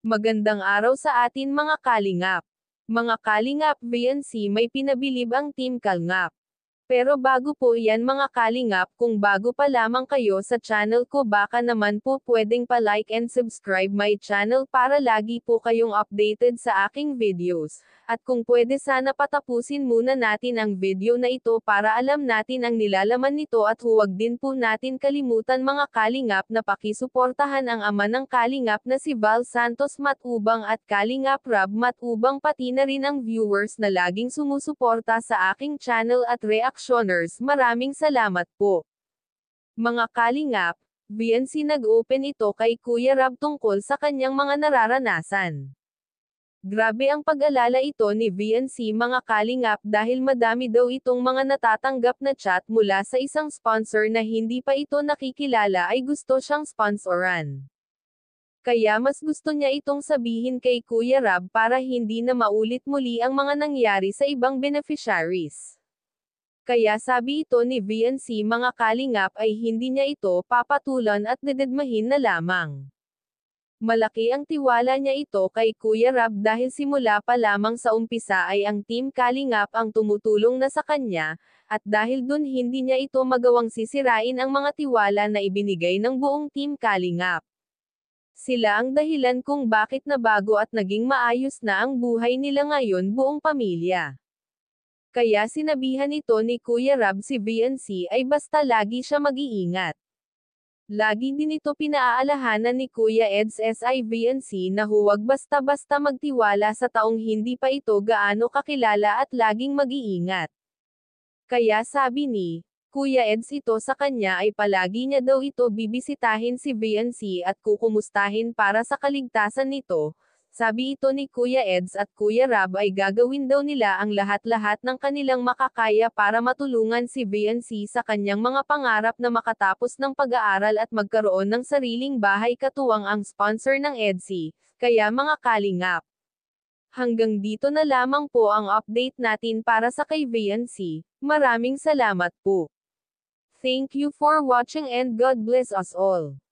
Magandang araw sa atin mga kalingap. Mga kalingap VNC, may pinabilib ang Team Kalngap. Pero bago po yan mga kalingap, kung bago pa lamang kayo sa channel ko, baka naman po pwedeng pa-like and subscribe my channel para lagi po kayong updated sa aking videos. At kung pwede, sana patapusin muna natin ang video na ito para alam natin ang nilalaman nito, at huwag din po natin kalimutan mga kalingap na pakisuportahan ang ama ng kalingap na si Val Santos Matubang at Kalingap Rab Matubang, pati na rin ang viewers na laging sumusuporta sa aking channel at reactioners. Maraming salamat po. Mga kalingap, VNC, nag-open ito kay Kuya Rab tungkol sa kanyang mga nararanasan. Grabe ang pag-alala ito ni VNC mga kalingap, dahil madami daw itong mga natatanggap na chat mula sa isang sponsor na hindi pa ito nakikilala ay gusto siyang sponsoran. Kaya mas gusto niya itong sabihin kay Kuya Rab para hindi na maulit muli ang mga nangyari sa ibang beneficiaries. Kaya sabi ito ni VNC mga kalingap ay hindi niya ito papatulan at dededmahin na lamang. Malaki ang tiwala niya ito kay Kuya Rab dahil simula pa lamang sa umpisa ay ang Team Kalingap ang tumutulong na sa kanya, at dahil dun hindi niya ito magawang sisirain ang mga tiwala na ibinigay ng buong Team Kalingap. Sila ang dahilan kung bakit nabago at naging maayos na ang buhay nila ngayon, buong pamilya. Kaya sinabihan ito ni Kuya Rab si VNC ay basta lagi siya mag-iingat. Lagi din ito pinaaalahanan ni Kuya Eds SIVNC na huwag basta-basta magtiwala sa taong hindi pa ito gaano kakilala at laging mag-iingat. Kaya sabi ni Kuya Eds ito sa kanya ay palagi niya daw ito bibisitahin si VNC at kukumustahin para sa kaligtasan nito. Sabi ito ni Kuya Eds at Kuya Rab ay gagawin daw nila ang lahat-lahat ng kanilang makakaya para matulungan si VNC sa kanyang mga pangarap na makatapos ng pag-aaral at magkaroon ng sariling bahay, katuwang ang sponsor ng EDSI. Kaya mga kalingap, hanggang dito na lamang po ang update natin para sa kay VNC. Maraming salamat po. Thank you for watching and God bless us all.